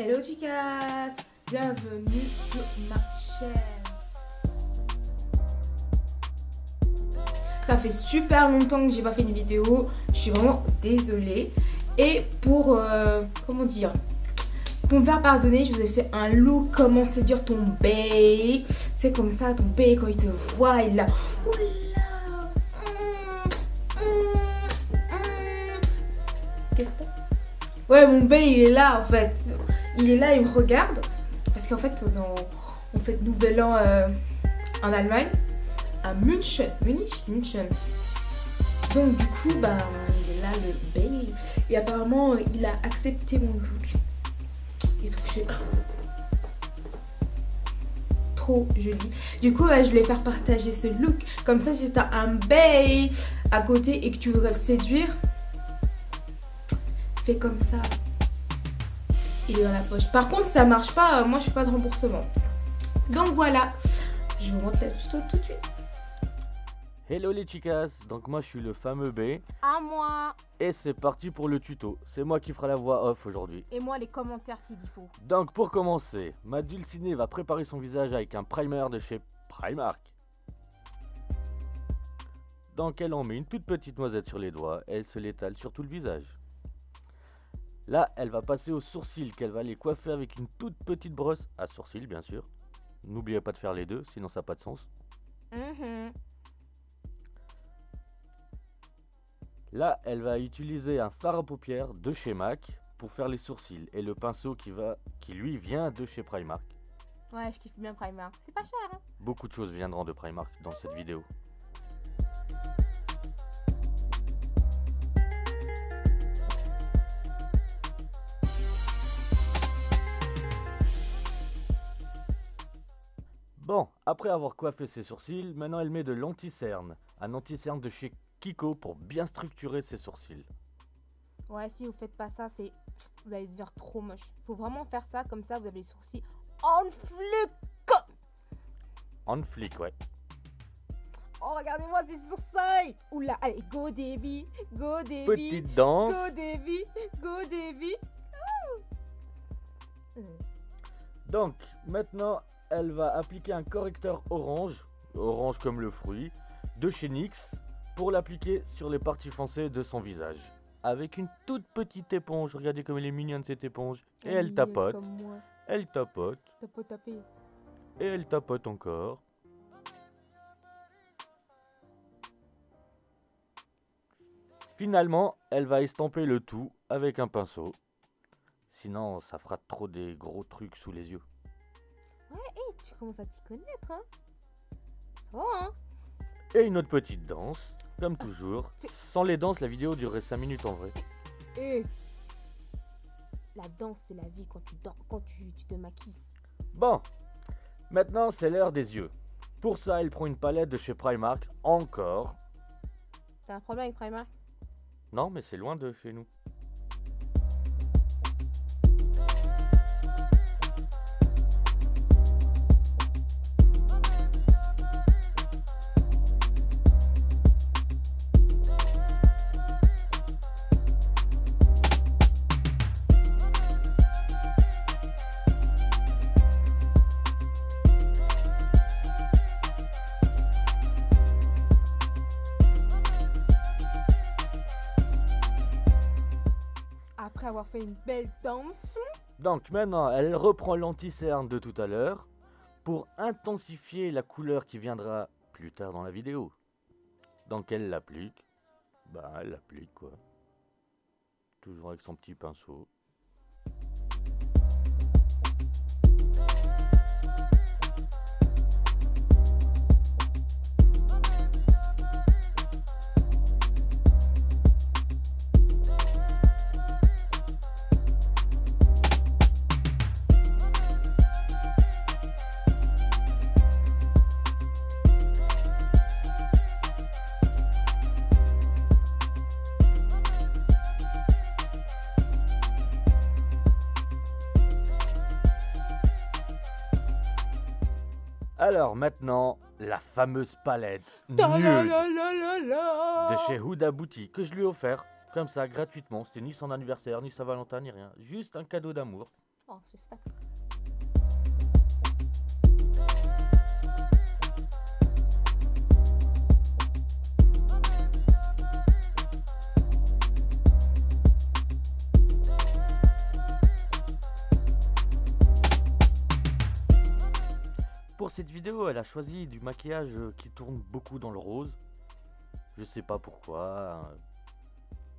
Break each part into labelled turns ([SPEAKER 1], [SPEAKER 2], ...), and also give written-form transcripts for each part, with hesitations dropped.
[SPEAKER 1] Hello chicas, bienvenue sur ma chaîne. Ça fait super longtemps que j'ai pas fait une vidéo, je suis vraiment désolée. Et pour, pour me faire pardonner, je vous ai fait un look comment séduire ton bae. C'est comme ça, ton bae quand il te voit, il a... Oula, Qu'est-ce que t'as? Ouais, mon bae il est là en fait. Il est là, il me regarde. Parce qu'en fait, on fait Nouvel An en Allemagne, à München. München. Donc du coup, bah, il est là, le bae. Et apparemment, il a accepté mon look. Il trouve que je suis trop jolie. Du coup, bah, je voulais faire partager ce look. Comme ça, si t'as un bae à côté et que tu voudrais le séduire, fais comme ça. Il est dans la poche. Par contre, ça marche pas, moi je fais pas de remboursement. Donc voilà, je vous montre la tuto tout de suite.
[SPEAKER 2] Hello les chicas, donc moi je suis le fameux B
[SPEAKER 3] À moi.
[SPEAKER 2] et c'est parti pour le tuto. C'est moi qui ferai la voix off aujourd'hui.
[SPEAKER 3] Et moi les commentaires s'il faut.
[SPEAKER 2] Donc pour commencer, ma dulcinée va préparer son visage avec un primer de chez Primark. Donc elle en met une toute petite noisette sur les doigts et elle se l'étale sur tout le visage. Là, elle va passer aux sourcils qu'elle va les coiffer avec une toute petite brosse à sourcils bien sûr. N'oubliez pas de faire les deux, sinon ça n'a pas de sens. Là, elle va utiliser un fard à paupières de chez MAC pour faire les sourcils et le pinceau qui lui vient de chez Primark.
[SPEAKER 3] Ouais, je kiffe bien Primark. C'est pas cher, hein.
[SPEAKER 2] Beaucoup de choses viendront de Primark dans cette vidéo. Bon, après avoir coiffé ses sourcils, maintenant elle met de l'anti-cerne. Un anti-cerne de chez Kiko pour bien structurer ses sourcils.
[SPEAKER 3] Ouais, si vous faites pas ça, c'est... Vous allez devenir trop moche. Faut vraiment faire ça, comme ça vous avez les sourcils en fluc.
[SPEAKER 2] En flic, ouais.
[SPEAKER 3] Oh, regardez-moi ces sourcils. Oula, allez, go Davy. Go Davy.
[SPEAKER 2] Petite danse.
[SPEAKER 3] Go Davy. Go Davy.
[SPEAKER 2] Donc, maintenant, elle va appliquer un correcteur orange, orange comme le fruit, de chez NYX, pour l'appliquer sur les parties foncées de son visage. Avec une toute petite éponge, regardez comme elle est mignonne cette éponge. Et elle tapote,
[SPEAKER 3] Comme moi.
[SPEAKER 2] elle tapote,
[SPEAKER 3] T'as pas tapé.
[SPEAKER 2] et elle tapote encore. Finalement, elle va estamper le tout avec un pinceau. Sinon, ça fera trop des gros trucs sous les yeux.
[SPEAKER 3] Tu commences à t'y connaître, hein. Ça va, hein.
[SPEAKER 2] Et une autre petite danse, comme toujours. Sans les danses, la vidéo durerait 5 minutes en vrai.
[SPEAKER 3] Et la danse, c'est la vie quand tu te maquilles.
[SPEAKER 2] Bon, maintenant c'est l'heure des yeux. Pour ça, elle prend une palette de chez Primark, encore.
[SPEAKER 3] T'as un problème avec Primark?
[SPEAKER 2] Non, mais c'est loin de chez nous.
[SPEAKER 3] Après avoir fait une belle danse.
[SPEAKER 2] Donc maintenant, elle reprend l'anti-cerne de tout à l'heure pour intensifier la couleur qui viendra plus tard dans la vidéo. Donc elle l'applique. Bah, elle l'applique quoi. Toujours avec son petit pinceau. Alors maintenant, la fameuse palette nude de chez Huda Beauty que je lui ai offert comme ça gratuitement. C'était ni son anniversaire, ni sa Valentin, ni rien. Juste un cadeau d'amour.
[SPEAKER 3] Oh, c'est ça.
[SPEAKER 2] Pour cette vidéo, elle a choisi du maquillage qui tourne beaucoup dans le rose. Je sais pas pourquoi.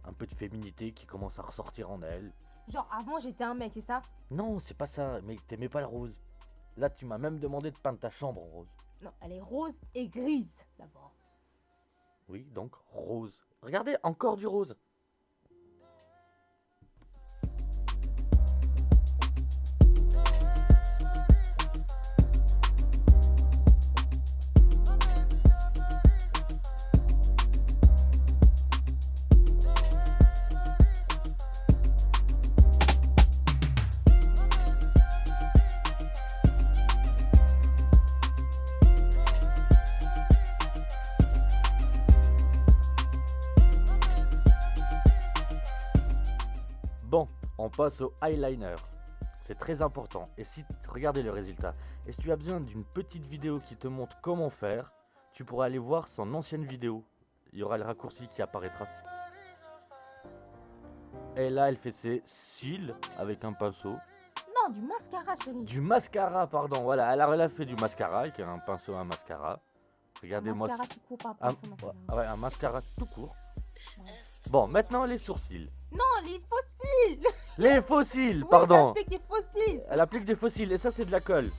[SPEAKER 2] Un peu de féminité qui commence à ressortir en elle.
[SPEAKER 3] Genre, avant, j'étais un mec, c'est ça?
[SPEAKER 2] Non, c'est pas ça, mais t'aimais pas le rose. Là, tu m'as même demandé de peindre ta chambre en rose.
[SPEAKER 3] Non, elle est rose et grise, d'abord.
[SPEAKER 2] Oui, donc rose. Regardez, encore du rose. Bon, on passe au eyeliner. C'est très important. Et si, regardez le résultat. Et si tu as besoin d'une petite vidéo qui te montre comment faire, tu pourras aller voir son ancienne vidéo. Il y aura le raccourci qui apparaîtra. Et là, elle fait ses cils avec un pinceau.
[SPEAKER 3] Non, du mascara, chérie.
[SPEAKER 2] Du mascara, pardon. Voilà, alors elle a fait du mascara avec un pinceau à mascara. Regardez-moi.
[SPEAKER 3] Mascara tout court, pas
[SPEAKER 2] Un,
[SPEAKER 3] pinceau,
[SPEAKER 2] ouais, un mascara tout court.
[SPEAKER 3] Ouais.
[SPEAKER 2] Bon, maintenant les sourcils.
[SPEAKER 3] Non, les fossiles.
[SPEAKER 2] Les fossiles,
[SPEAKER 3] Oui,
[SPEAKER 2] pardon.
[SPEAKER 3] ça fait des fossiles.
[SPEAKER 2] Elle applique des fossiles et ça c'est de la colle.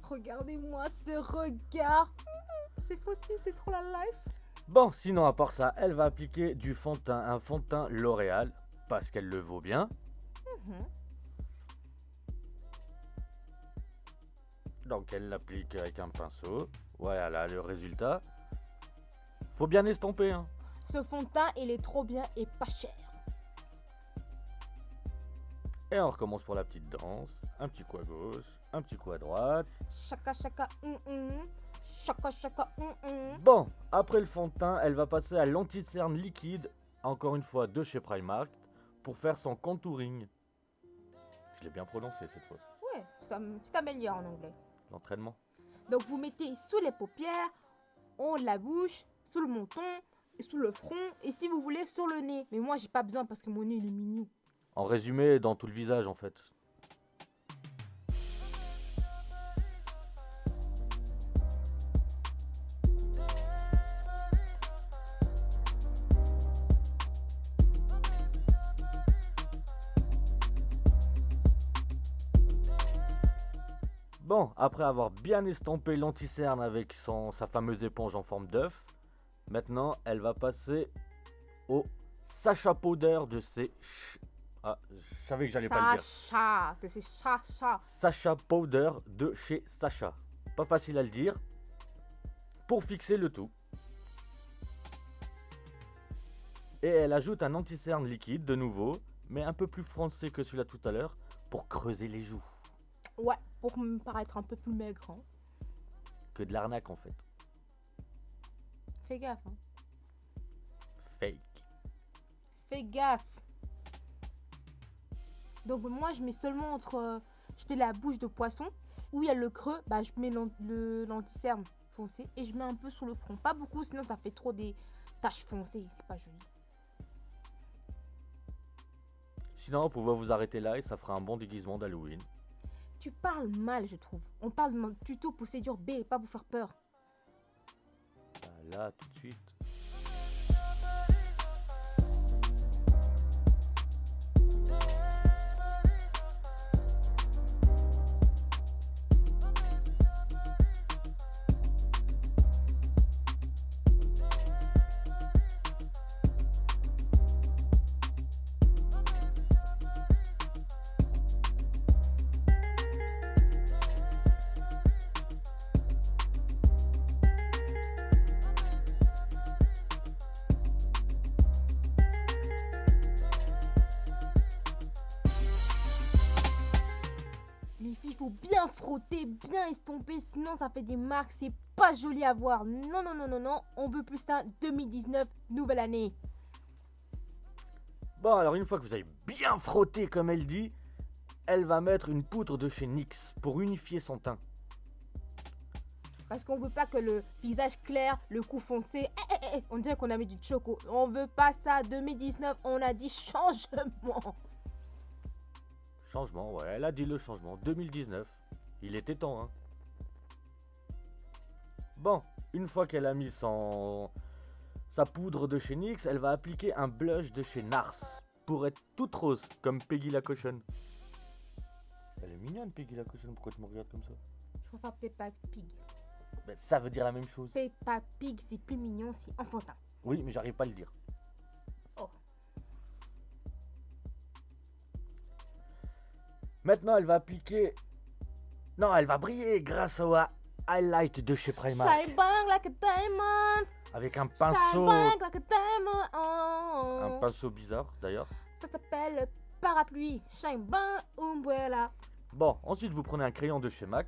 [SPEAKER 3] Regardez-moi ce regard. C'est fossile, c'est trop la life.
[SPEAKER 2] Bon, sinon à part ça, elle va appliquer du fond de teint, un fond de teint L'Oréal, parce qu'elle le vaut bien.
[SPEAKER 3] Mhm.
[SPEAKER 2] Donc elle l'applique avec un pinceau. Voilà le résultat. Faut bien estomper, hein.
[SPEAKER 3] Ce fond de teint, il est trop bien et pas cher.
[SPEAKER 2] Et on recommence pour la petite danse. Un petit coup à gauche, un petit coup à droite.
[SPEAKER 3] Chaka chaka, chaka chaka,
[SPEAKER 2] Bon, après le fond de teint, elle va passer à l'anti-cerne liquide, encore une fois de chez Primark, pour faire son contouring. Je l'ai bien prononcé cette fois.
[SPEAKER 3] Ouais, tu t'améliores en anglais.
[SPEAKER 2] L'entraînement.
[SPEAKER 3] Donc vous mettez sous les paupières, en haut de la bouche, sous le menton, et sous le front, et si vous voulez sur le nez. Mais moi j'ai pas besoin parce que mon nez il est mignon.
[SPEAKER 2] En résumé, dans tout le visage en fait. Bon, après avoir bien estampé l'anti-cerne avec sa fameuse éponge en forme d'œuf, maintenant elle va passer au Sacha Powder de ses... Ah, je savais que j'allais pas le dire.
[SPEAKER 3] Sacha, c'est Sacha.
[SPEAKER 2] Sacha Powder de chez Sacha. Pas facile à le dire. Pour fixer le tout. Et elle ajoute un anti-cerne liquide de nouveau, mais un peu plus foncé que celui-là tout à l'heure, pour creuser les joues.
[SPEAKER 3] Ouais, pour me paraître un peu plus maigre. Hein.
[SPEAKER 2] Que de l'arnaque en fait.
[SPEAKER 3] Fais gaffe. Hein.
[SPEAKER 2] Fake.
[SPEAKER 3] Fais gaffe. Donc moi je mets seulement entre... je fais la bouche de poisson, où il y a le creux, bah je mets l'anti-cerne foncé et je mets un peu sur le front. Pas beaucoup, sinon ça fait trop des taches foncées, c'est pas joli.
[SPEAKER 2] Sinon, vous pouvez vous arrêter là et ça fera un bon déguisement d'Halloween.
[SPEAKER 3] Tu parles mal, je trouve. On parle de tuto procédure B et pas vous faire peur.
[SPEAKER 2] Là, tout de suite.
[SPEAKER 3] Les filles, il faut bien frotter, bien estomper, sinon ça fait des marques, c'est pas joli à voir. Non, non, non, non, non, on veut plus ça. 2019, nouvelle année.
[SPEAKER 2] Bon, alors une fois que vous avez bien frotté comme elle dit, elle va mettre une poudre de chez NYX pour unifier son teint.
[SPEAKER 3] Parce qu'on veut pas que le visage clair, le cou foncé, on dirait qu'on a mis du choco. On veut pas ça. 2019, on a dit changement.
[SPEAKER 2] Changement, ouais, elle a dit le changement. 2019, il était temps, hein. Bon, une fois qu'elle a mis sa poudre de chez NYX, elle va appliquer un blush de chez NARS pour être toute rose, comme Peggy la cochonne. Elle est mignonne, Peggy la cochonne, pourquoi tu me regardes comme ça?
[SPEAKER 3] Je préfère Peppa Pig.
[SPEAKER 2] Ben, ça veut dire la même chose.
[SPEAKER 3] Peppa Pig, c'est plus mignon, c'est enfantin.
[SPEAKER 2] Oui, mais j'arrive pas à le dire.
[SPEAKER 3] Oh.
[SPEAKER 2] Maintenant, elle va appliquer... Non, elle va briller grâce au highlight de chez Primark.
[SPEAKER 3] Shine bright like a diamond.
[SPEAKER 2] Avec un
[SPEAKER 3] Shine
[SPEAKER 2] pinceau...
[SPEAKER 3] bright like a diamond. Oh.
[SPEAKER 2] Un pinceau bizarre, d'ailleurs.
[SPEAKER 3] Ça s'appelle le parapluie. Shine bright umbrella.
[SPEAKER 2] Bon, ensuite vous prenez un crayon de chez MAC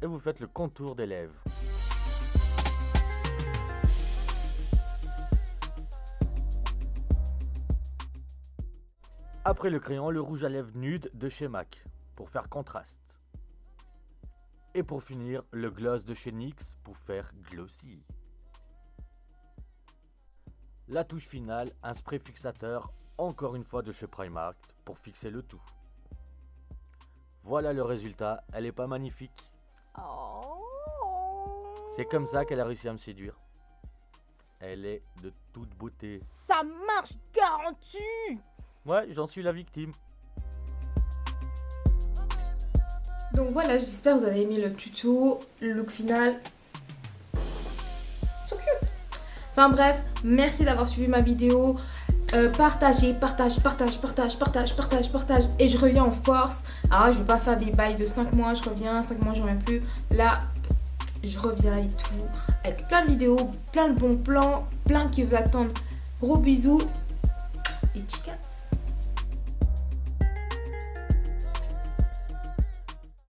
[SPEAKER 2] et vous faites le contour des lèvres. Après le crayon, le rouge à lèvres nude de chez MAC pour faire contraste. Et pour finir, le gloss de chez NYX pour faire glossy. La touche finale, un spray fixateur, encore une fois de chez Primark, pour fixer le tout. Voilà le résultat, elle est pas magnifique.
[SPEAKER 3] Oh.
[SPEAKER 2] C'est comme ça qu'elle a réussi à me séduire. Elle est de toute beauté.
[SPEAKER 3] Ça marche, garanti.
[SPEAKER 2] Ouais, j'en suis la victime.
[SPEAKER 1] Donc voilà, j'espère que vous avez aimé le tuto, le look final. So cute. Enfin bref, merci d'avoir suivi ma vidéo. Partagez, partage. Et je reviens en force. Alors là, je vais pas faire des bails de 5 mois, je reviens, 5 mois, je reviens plus. Là, je reviens et tout. Avec plein de vidéos, plein de bons plans, plein qui vous attendent. Gros bisous.